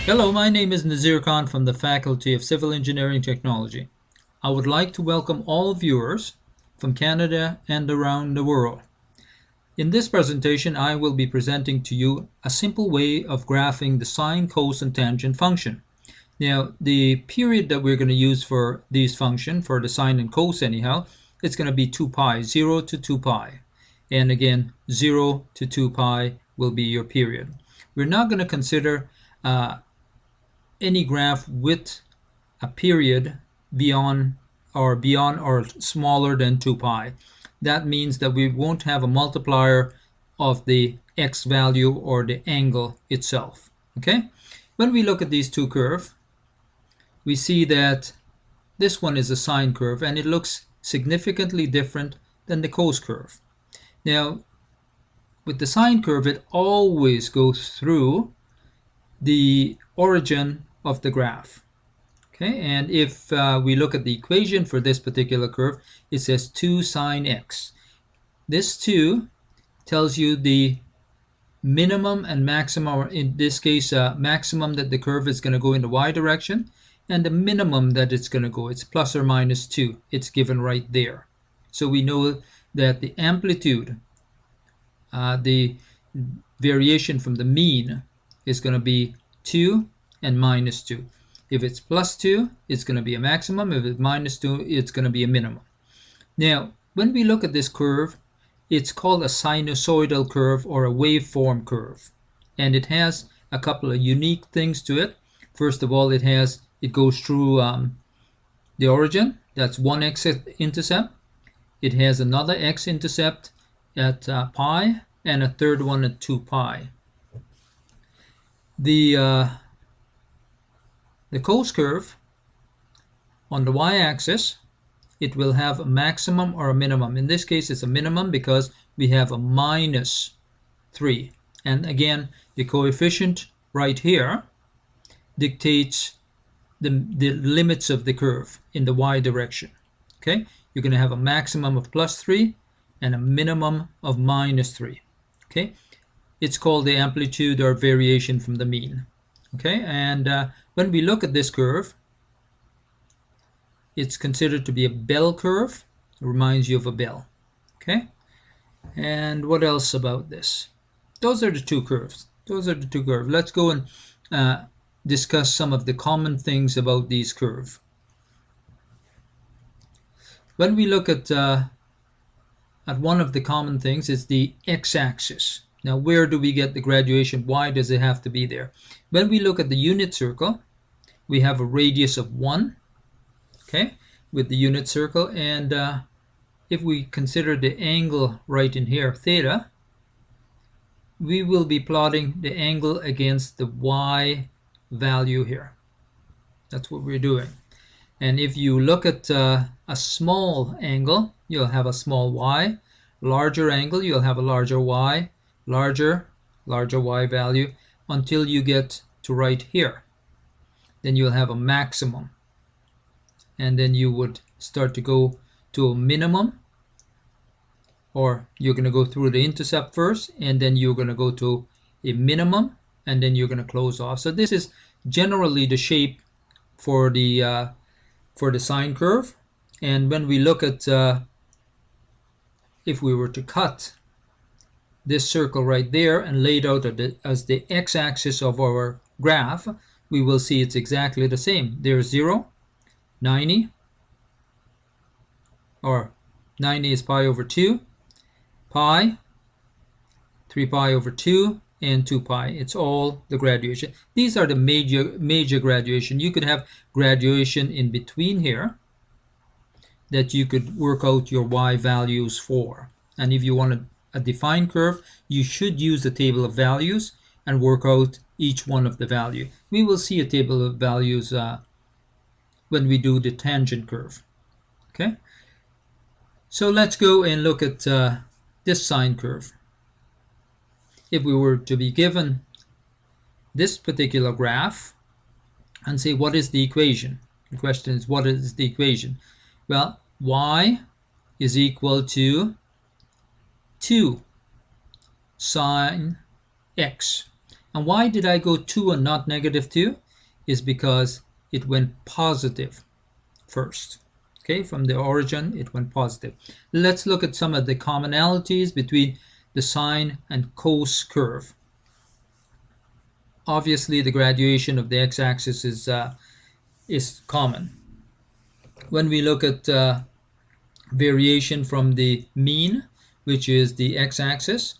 Hello, my name is Nazeer Khan from the Faculty of Civil Engineering Technology. I would like to welcome all viewers from Canada and around the world. In this presentation, I will be presenting to you a simple way of graphing the sine, cos, and tangent function. Now, the period that we're going to use for these functions, for the sine and cos anyhow, it's going to be 2 pi, 0 to 2 pi. And again, 0 to 2 pi will be your period. We're not going to consider any graph with a period beyond or smaller than 2 pi. That means that we won't have a multiplier of the x value or the angle itself. Okay? When we look at these two curves, we see that this one is a sine curve and it looks significantly different than the cos curve. Now, with the sine curve, it always goes through the origin of the graph. Okay, and if we look at the equation for this particular curve, it says 2 sine x. This 2 tells you the minimum and maximum, or in this case, maximum that the curve is going to go in the y direction, and the minimum that it's going to go. It's plus or minus 2. It's given right there. So we know that the amplitude, the variation from the mean, is going to be 2 and minus 2. If it's plus 2, it's going to be a maximum. If it's minus 2, it's going to be a minimum. Now, when we look at this curve, it's called a sinusoidal curve or a waveform curve. And it has a couple of unique things to it. First of all, it goes through the origin. That's one x-intercept. It has another x-intercept at pi and a third one at 2 pi. The cos curve, on the y-axis, it will have a maximum or a minimum. In this case, it's a minimum because we have a minus 3. And again, the coefficient right here dictates the limits of the curve in the y direction. Okay, you're going to have a maximum of plus 3 and a minimum of minus 3. Okay, it's called the amplitude or variation from the mean. Okay, and when we look at this curve, it's considered to be a bell curve. It reminds you of a bell. Okay, and what else about this? Those are the two curves. Let's go and discuss some of the common things about these curves. When we look at one of the common things, is the x-axis. Now, where do we get the graduation? Why does it have to be there? When we look at the unit circle, we have a radius of 1, okay, with the unit circle. And if we consider the angle right in here, theta, we will be plotting the angle against the y value here. That's what we're doing. And if you look at a small angle, you'll have a small y. Larger angle, you'll have a larger y. Larger y value until you get to right here. Then you'll have a maximum. And then you would start to go to a minimum, or you're going to go through the intercept first, and then you're going to go to a minimum, and then you're going to close off. So this is generally the shape for the sine curve. And when we look at, if we were to cut this circle right there and laid out as the x-axis of our graph, we will see it's exactly the same. There's 0, 90, or 90 is pi over 2, pi, 3 pi over 2, and 2 pi. It's all the graduation. These are the major graduation. You could have graduation in between here that you could work out your y values for. And if you want a defined curve, you should use the table of values and work out each one of the value. We will see a table of values when we do the tangent curve. Okay, so let's go and look at this sine curve. If we were to be given this particular graph and say, what is the equation? The question is, what is the equation? Well, y is equal to 2 sine x. And why did I go 2 and not negative 2? Is because it went positive first. Okay, from the origin it went positive. Let's look at some of the commonalities between the sine and cos curve. Obviously the graduation of the x-axis is common. When we look at variation from the mean, which is the x-axis,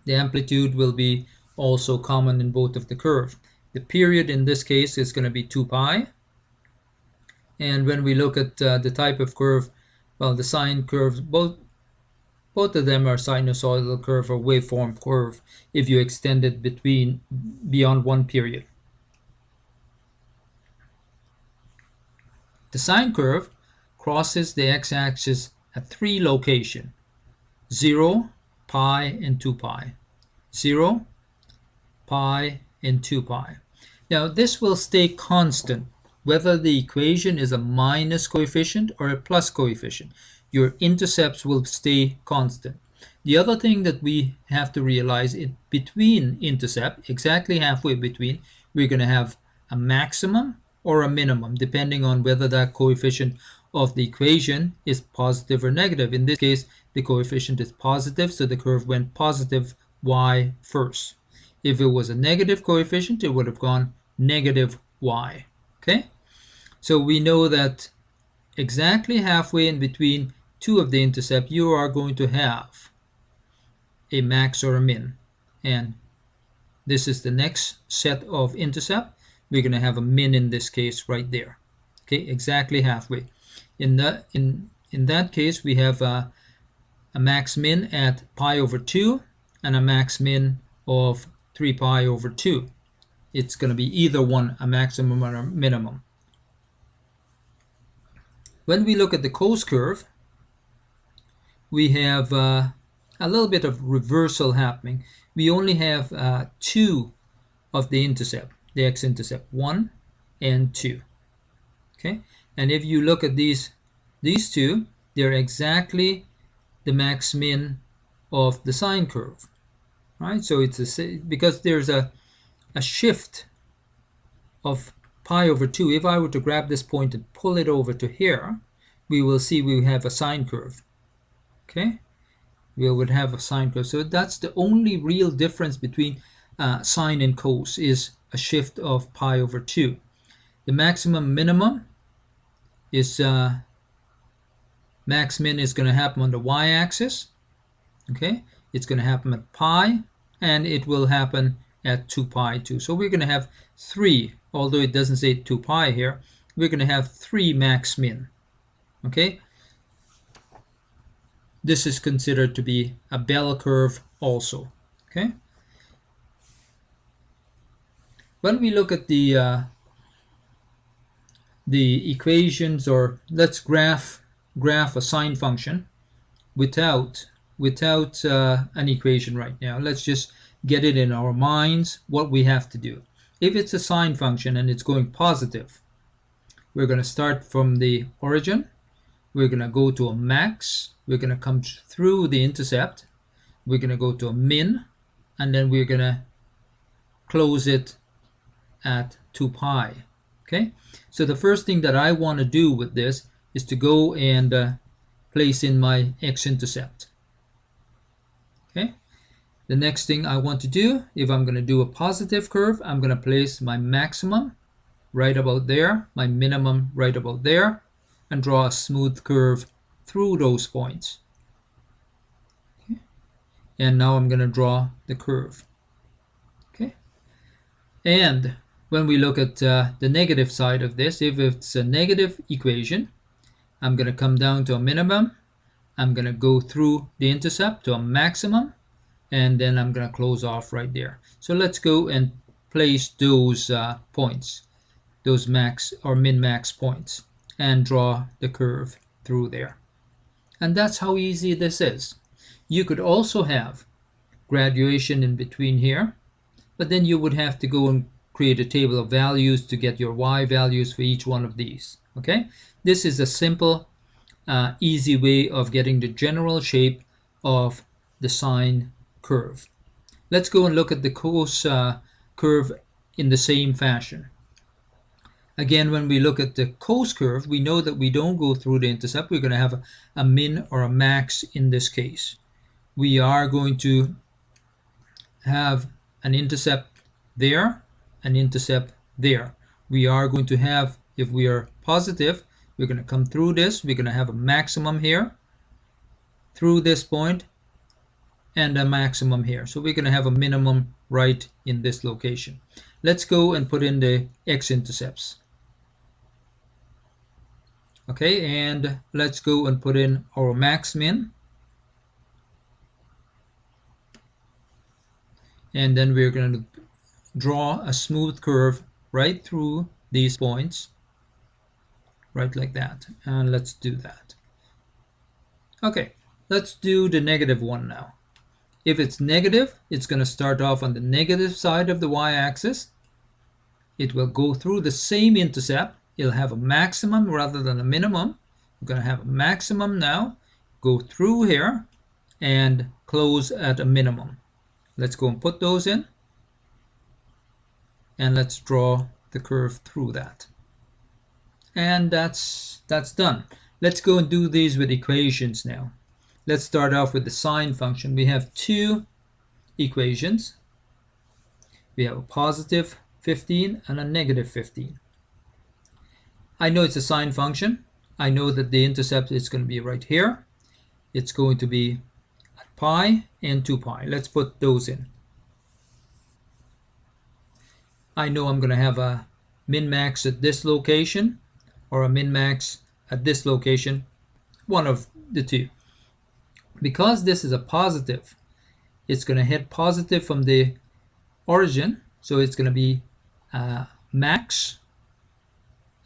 the amplitude will be also common in both of the curve. The period in this case is going to be 2 pi. And when we look at the type of curve, well, the sine curves, both of them are sinusoidal curve or waveform curve if you extend it beyond one period. The sine curve crosses the x-axis at 3 locations: 0, pi, and 2 pi. 0, pi, and 2 pi. Now this will stay constant whether the equation is a minus coefficient or a plus coefficient. Your intercepts will stay constant. The other thing that we have to realize is between intercept, exactly halfway between, we're going to have a maximum or a minimum, depending on whether that coefficient of the equation is positive or negative. In this case, the coefficient is positive, so the curve went positive y first. If it was a negative coefficient, it would have gone negative y. Okay? So we know that exactly halfway in between two of the intercept, you are going to have a max or a min. And this is the next set of intercept. We're going to have a min in this case right there. Okay, exactly halfway. In that case, we have a max min at pi over 2 and a max min of 3 pi over 2. It's going to be either one, a maximum or a minimum. When we look at the cos curve, we have a little bit of reversal happening. We only have 2 of the intercept, the x-intercept, 1 and 2. Okay, and if you look at these two, they're exactly the max min of the sine curve, right? So it's because there's a shift of pi over 2. If I were to grab this point and pull it over to here, we will see we have a sine curve. Okay, we would have a sine curve. So that's the only real difference between sine and cos, is a shift of pi over 2. The maximum minimum is max min is going to happen on the y-axis. Okay, it's going to happen at pi, and it will happen at 2 pi too. So we're going to have 3, although it doesn't say 2 pi here, we're going to have 3 max min. Okay, this is considered to be a bell curve also. Okay, when we look at the equations, or let's graph a sine function without an equation right now. Let's just get it in our minds what we have to do. If it's a sine function and it's going positive, we're going to start from the origin. We're going to go to a max. We're going to come through the intercept. We're going to go to a min, and then we're going to close it at 2 pi. Okay, so the first thing that I want to do with this is to go and place in my x-intercept. Okay, the next thing I want to do, if I'm going to do a positive curve, I'm going to place my maximum right about there, my minimum right about there, and draw a smooth curve through those points. Okay, and now I'm going to draw the curve. Okay, and when we look at the negative side of this, if it's a negative equation, I'm going to come down to a minimum, I'm going to go through the intercept to a maximum, and then I'm going to close off right there. So let's go and place those points, those max or min-max points, and draw the curve through there. And that's how easy this is. You could also have graduation in between here, but then you would have to go and create a table of values to get your y values for each one of these. Okay, this is a simple easy way of getting the general shape of the sine curve. Let's go and look at the cos curve in the same fashion. Again, when we look at the cos curve, we know that we don't go through the intercept. We're going to have a min or a max in this case. We are going to have an intercept there, an intercept there. We are going to have, if we are positive, we're going to come through this. We're going to have a maximum here, through this point, and a maximum here. So we're going to have a minimum right in this location. Let's go and put in the x-intercepts. Okay, and let's go and put in our max min. And then we're going to draw a smooth curve right through these points, right like that. And let's do that. Okay, let's do the negative one now. If it's negative, it's going to start off on the negative side of the y-axis. It will go through the same intercept. It'll have a maximum rather than a minimum. We're going to have a maximum now, go through here, and close at a minimum. Let's go and put those in. And let's draw the curve through that. And that's done. Let's go and do these with equations now. Let's start off with the sine function. We have two equations. We have a positive 15 and a negative 15. I know it's a sine function. I know that the intercept is going to be right here. It's going to be at pi and 2 pi. Let's put those in. I know I'm going to have a min-max at this location or a min-max at this location, one of the two. Because this is a positive, it's going to hit positive from the origin, so it's going to be max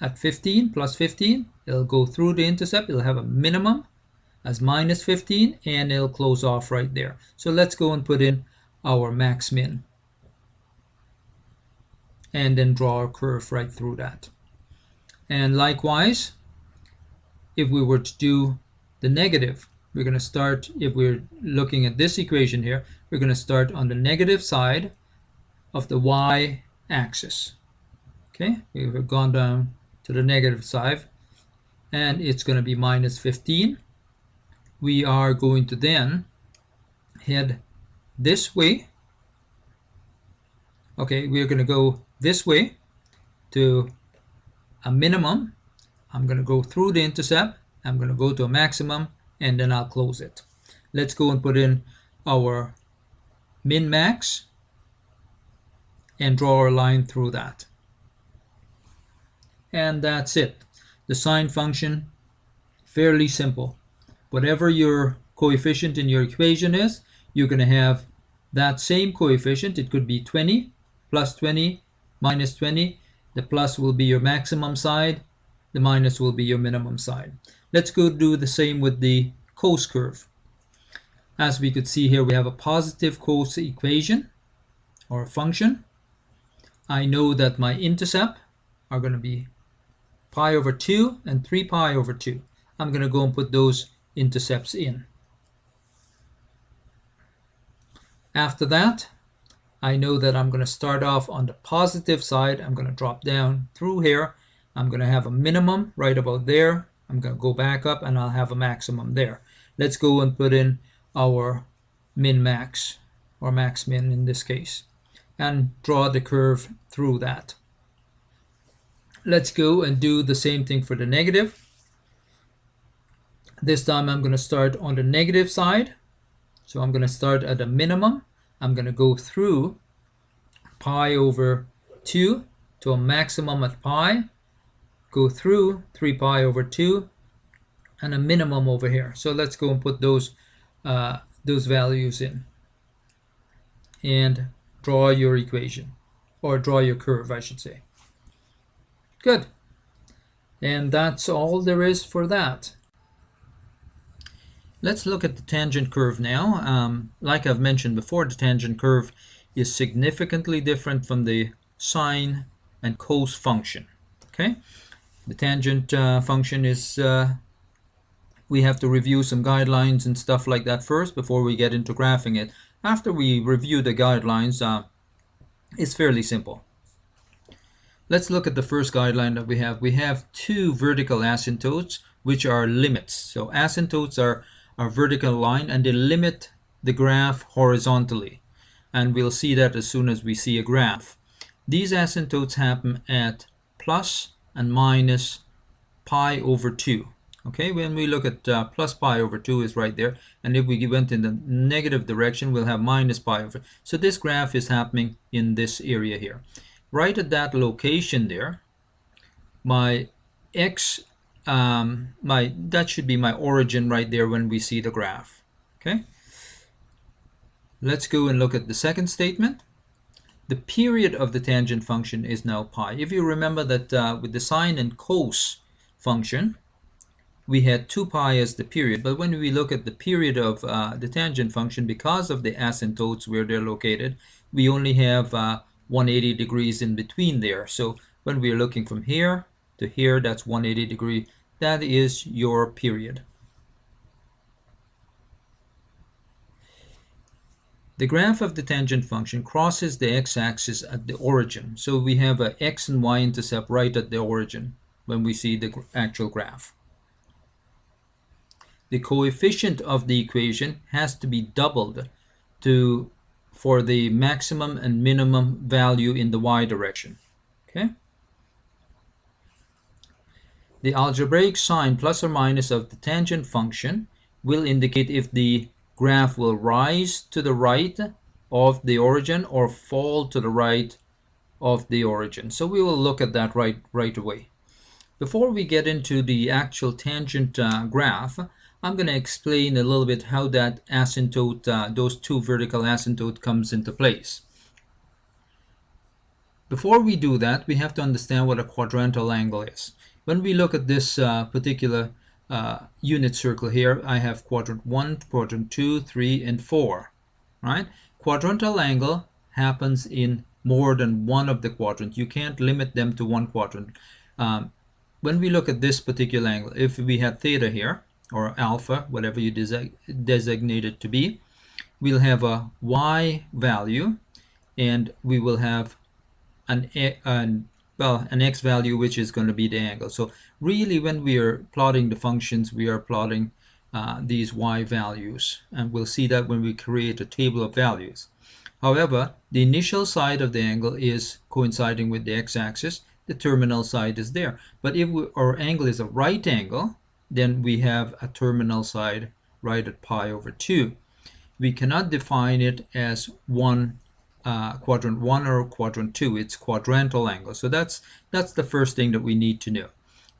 at 15 plus 15. It'll go through the intercept. It'll have a minimum as minus 15, and it'll close off right there. So let's go and put in our max min, and then draw a curve right through that. And likewise, if we were to do the negative, we're going to start, if we're looking at this equation here, we're going to start on the negative side of the y-axis. Okay, we've gone down to the negative side, and it's going to be minus 15. We are going to then head this way. Okay, we're going to go this way to a minimum. I'm going to go through the intercept. I'm going to go to a maximum, and then I'll close it. Let's go and put in our min-max and draw our line through that. And that's it. The sine function, fairly simple. Whatever your coefficient in your equation is, you're going to have that same coefficient. It could be 20, plus 20, minus 20. The plus will be your maximum side. The minus will be your minimum side. Let's go do the same with the cos curve. As we could see here, we have a positive cos equation or function. I know that my intercept are going to be pi over 2 and 3 pi over 2. I'm going to go and put those intercepts in. After that, I know that I'm going to start off on the positive side. I'm going to drop down through here. I'm going to have a minimum right about there. I'm going to go back up, and I'll have a maximum there. Let's go and put in our min-max, or max-min in this case, and draw the curve through that. Let's go and do the same thing for the negative. This time I'm going to start on the negative side. So I'm going to start at a minimum. I'm going to go through pi over 2 to a maximum at pi. Go through 3 pi over 2 and a minimum over here. So let's go and put those values in and draw your equation, or draw your curve, I should say. Good. And that's all there is for that. Let's look at the tangent curve now. Like I've mentioned before, the tangent curve is significantly different from the sine and cos function. Okay, the tangent function is we have to review some guidelines and stuff like that first before we get into graphing it. After we review the guidelines, it's fairly simple. Let's look at the first guideline that we have. We have two vertical asymptotes, which are limits. So asymptotes are a vertical line, and they limit the graph horizontally. And we'll see that as soon as we see a graph. These asymptotes happen at plus and minus pi over 2. Okay, when we look at plus pi over 2 is right there, and if we went in the negative direction, we'll have minus pi over. So this graph is happening in this area here. Right at that location there, my x, that should be my origin right there when we see the graph. Okay, let's go and look at the second statement. The period of the tangent function is now pi. If you remember that with the sine and cos function, we had 2 pi as the period, but when we look at the period of the tangent function, because of the asymptotes where they're located, we only have 180 degrees in between there. So when we're looking from here to here, that's 180 degree. That is your period. The graph of the tangent function crosses the x-axis at the origin. So we have a x and y intercept right at the origin when we see the actual graph. The coefficient of the equation has to be doubled for the maximum and minimum value in the y direction. Okay? The algebraic sign plus or minus of the tangent function will indicate if the graph will rise to the right of the origin or fall to the right of the origin. So we will look at that right away. Before we get into the actual tangent graph, I'm going to explain a little bit how that asymptote, those two vertical asymptote comes into place. Before we do that, we have to understand what a quadrantal angle is. When we look at this particular unit circle here, I have quadrant 1, quadrant 2, 3, and 4. Right? Quadrantal angle happens in more than one of the quadrants. You can't limit them to one quadrant. When we look at this particular angle, if we had theta here, or alpha, whatever you designate it to be, we'll have a y value, and we will have an x value, which is going to be the angle. So really, when we are plotting the functions, we are plotting these y values, and we'll see that when we create a table of values. However, the initial side of the angle is coinciding with the x-axis. The terminal side is there. But if our angle is a right angle, then we have a terminal side right at pi over 2. We cannot define it as quadrant 1 or quadrant 2. It's quadrantal angle. So that's the first thing that we need to know.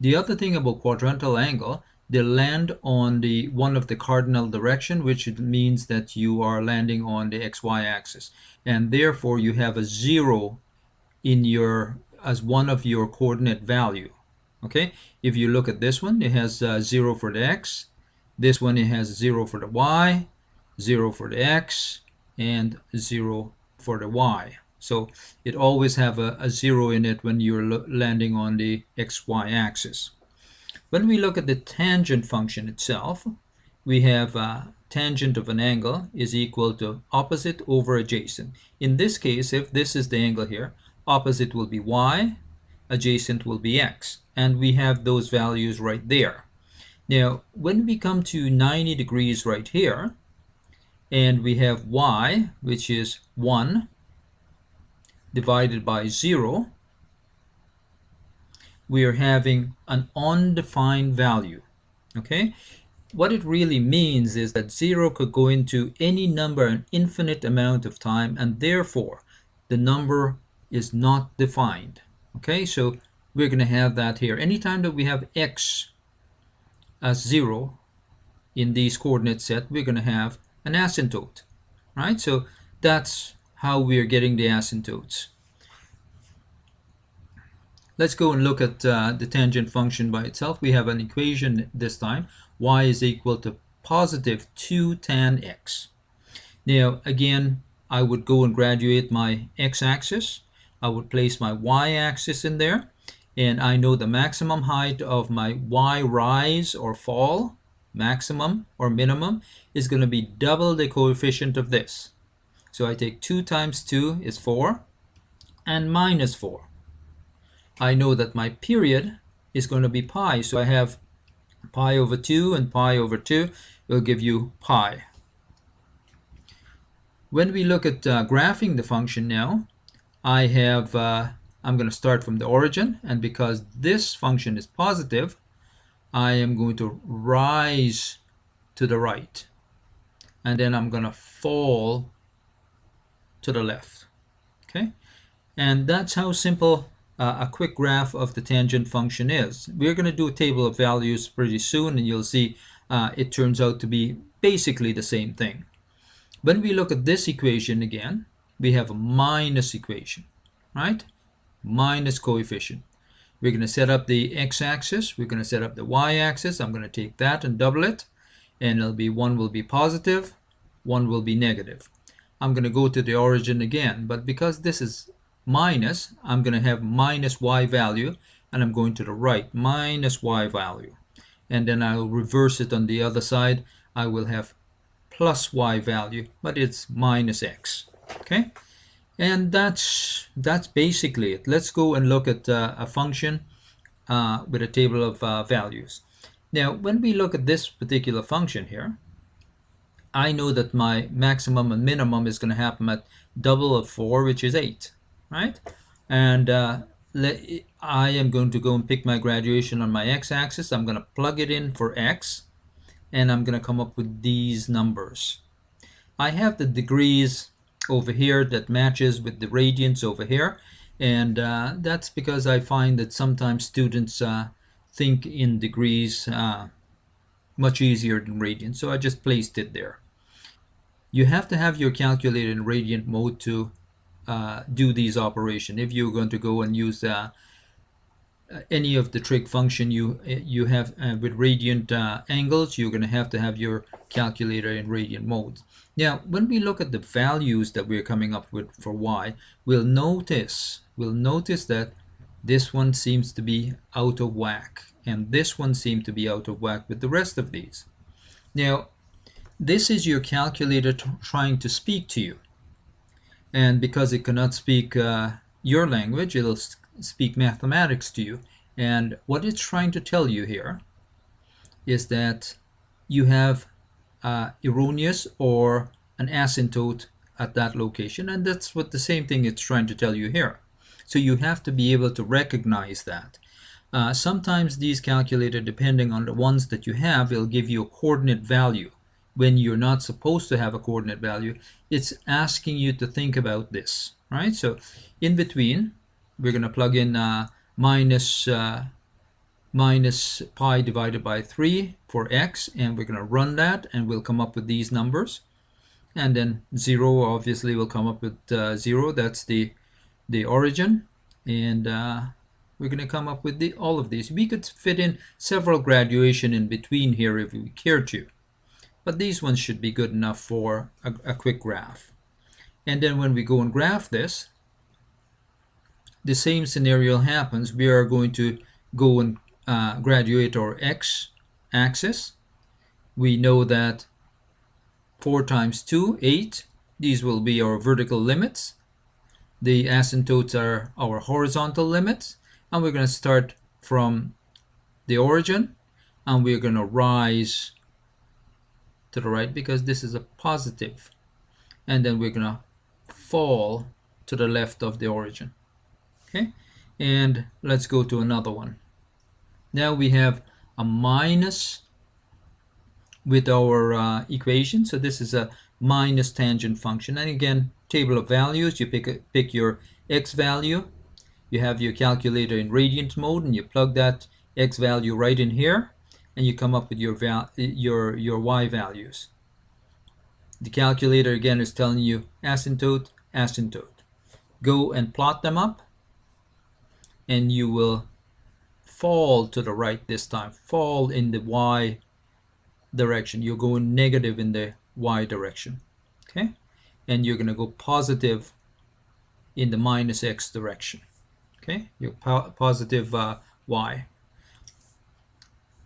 The other thing about quadrantal angle, they land on one of the cardinal direction, which means that you are landing on the xy axis, and therefore you have a 0 as one of your coordinate value. Okay, if you look at this one, it has 0 for the x. This one, it has 0 for the y, 0 for the x, and 0 for the y. So it always have a 0 in it when you're landing on the xy axis. When we look at the tangent function itself, we have tangent of an angle is equal to opposite over adjacent. In this case, if this is the angle here, opposite will be y, adjacent will be x. And we have those values right there. Now, when we come to 90 degrees right here, and we have y, which is 1 divided by 0, we are having an undefined value. Okay? What it really means is that 0 could go into any number an infinite amount of time, and therefore the number is not defined. Okay, so we're going to have that here. Anytime that we have x as 0 in these coordinate set, we're going to have an asymptote. Right? So that's how we're getting the asymptotes. Let's go and look at the tangent function by itself. We have an equation this time. Y is equal to positive 2 tan x. Now, again, I would go and graduate my x-axis. I would place my y-axis in there. And I know the maximum height of my y rise or fall maximum or minimum, is going to be double the coefficient of this. So I take 2 times 2 is 4 and minus 4. I know that my period is going to be pi, so I have pi over 2 and pi over 2 will give you pi. When we look at graphing the function now, I have I'm going to start from the origin, and because this function is positive, I am going to rise to the right, and then I'm going to fall to the left. Okay, and that's how simple a quick graph of the tangent function is. We're going to do a table of values pretty soon, and you'll see it turns out to be basically the same thing. When we look at this equation again, we have a minus equation, right? Minus coefficient. We're going to set up the x-axis. We're going to set up the y-axis. I'm going to take that and double it, and it'll be one will be positive, one will be negative. I'm going to go to the origin again, but because this is minus, I'm going to have minus y value, and I'm going to the right, minus y value. And then I'll reverse it on the other side. I will have plus y value, but it's minus x. Okay, and that's basically it. Let's go and look at a function with a table of values. Now, when we look at this particular function here, I know that my maximum and minimum is going to happen at double of 4, which is 8, right? And I am going to go and pick my graduation on my x-axis. I'm going to plug it in for x, and I'm going to come up with these numbers. I have the degrees over here that matches with the radians over here, and that's because I find that sometimes students think in degrees much easier than radians, so I just placed it there. You have to have your calculator in radian mode to do these operations. If you're going to go and use any of the trig function you have with radiant angles, you're going to have your calculator in radian mode. Now, when we look at the values that we're coming up with for y, we'll notice that this one seems to be out of whack, and this one seems to be out of whack with the rest of these. Now, this is your calculator trying to speak to you, and because it cannot speak your language, it'll speak mathematics to you. And what it's trying to tell you here is that you have erroneous or an asymptote at that location, and that's what the same thing it's trying to tell you here. So you have to be able to recognize that. Sometimes these calculators, depending on the ones that you have, will give you a coordinate value when you're not supposed to have a coordinate value. It's asking you to think about this, right? So in between, we're going to plug in minus pi divided by 3 for x, and we're going to run that, and we'll come up with these numbers. And then 0 obviously will come up with 0. That's the origin, and we're going to come up with all of these. We could fit in several graduation in between here if we care to, but these ones should be good enough for a quick graph. And then when we go and graph this, the same scenario happens. We are going to go and graduate our x-axis. We know that 4 times 2, 8. These will be our vertical limits. The asymptotes are our horizontal limits. And we're going to start from the origin, and we're going to rise to the right because this is a positive. And then we're going to fall to the left of the origin. Okay, and let's go to another one. Now we have a minus with our equation. So this is a minus tangent function. And again, table of values, you pick your x value. You have your calculator in radian mode, and you plug that x value right in here, and you come up with your y values. The calculator again is telling you asymptote, asymptote. Go and plot them up, and you will fall to the right this time. Fall in the y direction. You're going negative in the y direction. Okay? And you're going to go positive in the minus x direction. Okay? Your positive y.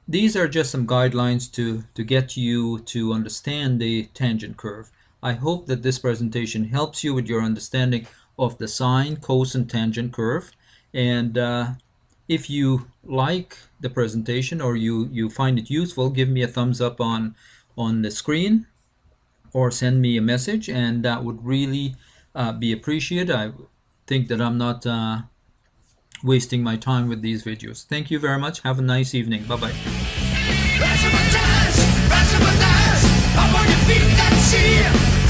these are just some guidelines to get you to understand the tangent curve. I hope that this presentation helps you with your understanding of the sine, cosine, tangent curve. And if you like the presentation or you find it useful, give me a thumbs up on the screen or send me a message, and that would really be appreciated. I think that I'm not wasting my time with these videos. Thank you very much. Have a nice evening. Bye-bye. Up on your feet, let's see.